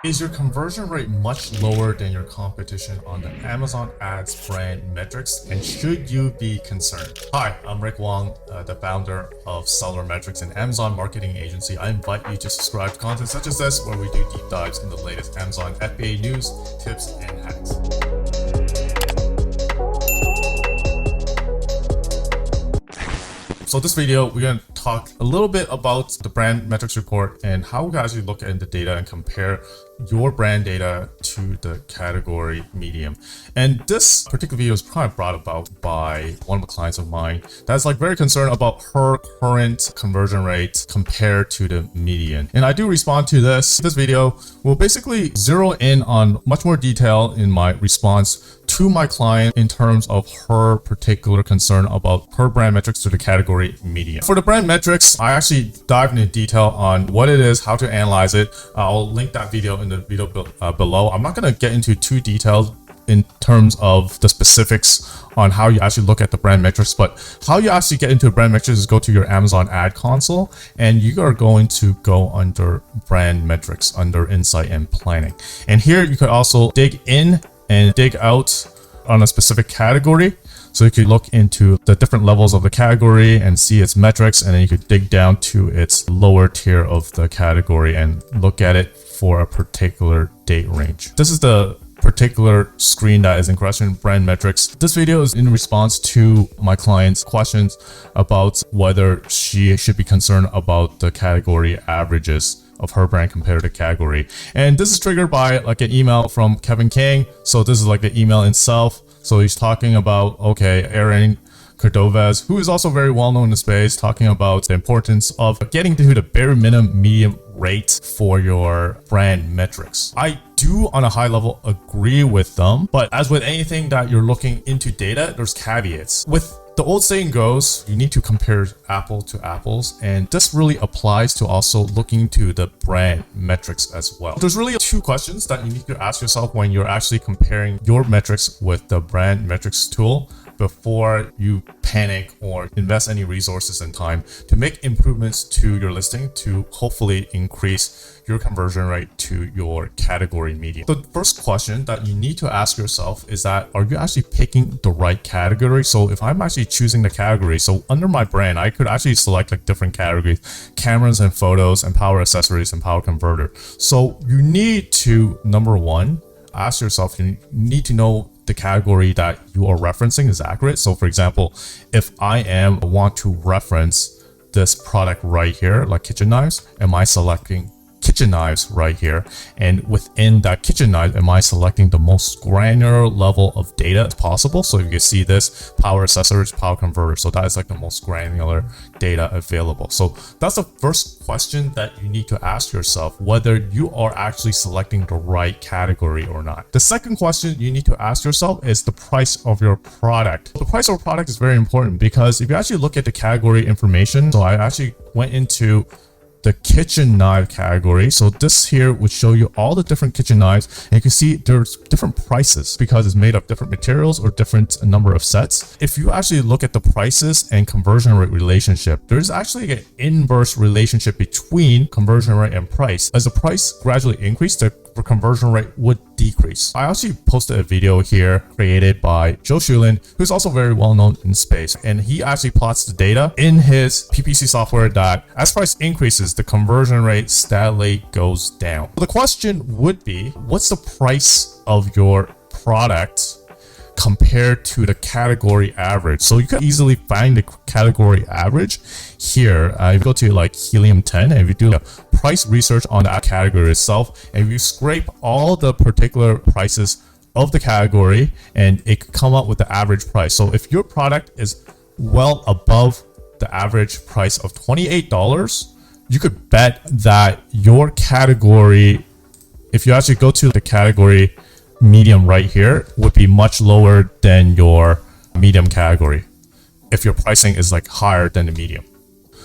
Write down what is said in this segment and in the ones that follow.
Is your conversion rate much lower than your competition on the Amazon Ads brand metrics, and should you be concerned? Hi, I'm Rick Wong, the founder of SellerMetrics, an Amazon marketing agency. I invite you to subscribe to content such as this, where we do deep dives in the latest Amazon FBA news, tips, and hacks. So this video, we're going to talk a little bit about the brand metrics report and how we can actually look at the data and compare your brand data to the category medium. And this particular video is probably brought about by one of the clients of mine that's very concerned about her current conversion rate compared to the median. And I do respond to this. This video will basically zero in on much more detail in my response to my client in terms of her particular concern about her brand metrics to the category median. For the brand metrics, I actually dive into detail on what it is, how to analyze it. I'll link that video in the video below. I'm not going to get into too detailed in terms of the specifics on how you actually look at the brand metrics, but how you actually get into brand metrics is go to your Amazon ad console, and you are going to go under brand metrics under insight and planning. And here you could also dig in and dig out on a specific category. So you could look into the different levels of the category and see its metrics, and then you could dig down to its lower tier of the category and look at it for a particular date range. This is the particular screen that is in question, brand metrics. This video is in response to my client's questions about whether she should be concerned about the category averages of her brand compared to category. And this is triggered by an email from Kevin King. So this is the email itself. So he's talking about, okay, Aaron Cordovez, who is also very well known in the space, talking about the importance of getting to the bare minimum median rate for your brand metrics. I do on a high level agree with them, but as with anything that you're looking into data, there's caveats. With the old saying goes, you need to compare apple to apples, and this really applies to also looking to the brand metrics as well. There's really two questions that you need to ask yourself when you're actually comparing your metrics with the brand metrics tool before you panic or invest any resources and time to make improvements to your listing to hopefully increase your conversion rate to your category median. The first question that you need to ask yourself is that, are you actually picking the right category? So if I'm actually choosing the category, so under my brand, I could actually select different categories: cameras and photos and power accessories and power converter. So you need to, number one, ask yourself, you need to know the category that you are referencing is accurate. So for example, if I want to reference this product right here, like kitchen knives, am I selecting kitchen knives right here? And within that kitchen knife, am I selecting the most granular level of data as possible? So you can see this power accessories, power converter. So that is the most granular data available. So that's the first question that you need to ask yourself, whether you are actually selecting the right category or not. The second question you need to ask yourself is the price of your product. The price of a product is very important because if you actually look at the category information, so I actually went into the kitchen knife category. So this here would show you all the different kitchen knives, and you can see there's different prices because it's made of different materials or different number of sets. If you actually look at the prices and conversion rate relationship, there's actually an inverse relationship between conversion rate and price. As the price gradually increases, the conversion rate would decrease. I actually posted a video here created by Joe Shulin, who's also very well known in space, and he actually plots the data in his PPC software that as price increases, the conversion rate steadily goes down. The question would be, what's the price of your product compared to the category average? So you can easily find the category average here. If you go to Helium 10, and if you do the price research on that category itself, and if you scrape all the particular prices of the category, and it could come up with the average price. So if your product is well above the average price of $28, you could bet that your category, if you actually go to the category medium right here, would be much lower than your medium category if your pricing is higher than the medium.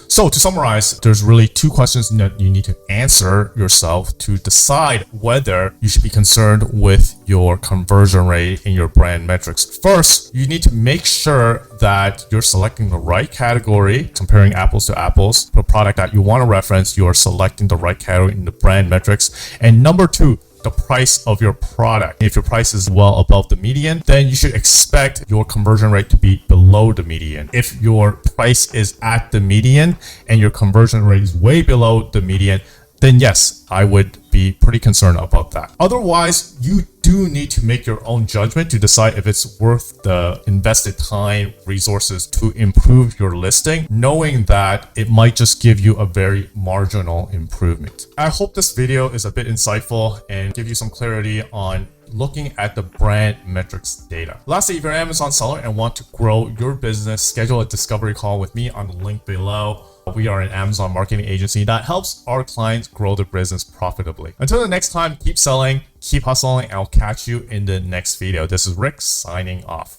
So to summarize, there's really two questions that you need to answer yourself to decide whether you should be concerned with your conversion rate in your brand metrics. First, you need to make sure that you're selecting the right category, comparing apples to apples. For a product that you want to reference, you're selecting the right category in the brand metrics. And number two, the price of your product. If your price is well above the median, then you should expect your conversion rate to be below the median. If your price is at the median and your conversion rate is way below the median, then yes, I would be pretty concerned about that. Otherwise, you do need to make your own judgment to decide if it's worth the invested time, resources to improve your listing, knowing that it might just give you a very marginal improvement. I hope this video is a bit insightful and give you some clarity on looking at the brand metrics data. Lastly, if you're an Amazon seller and want to grow your business, schedule a discovery call with me on the link below. We are an Amazon marketing agency that helps our clients grow their business profitably. Until the next time, keep selling, keep hustling, and I'll catch you in the next video. This is Rick signing off.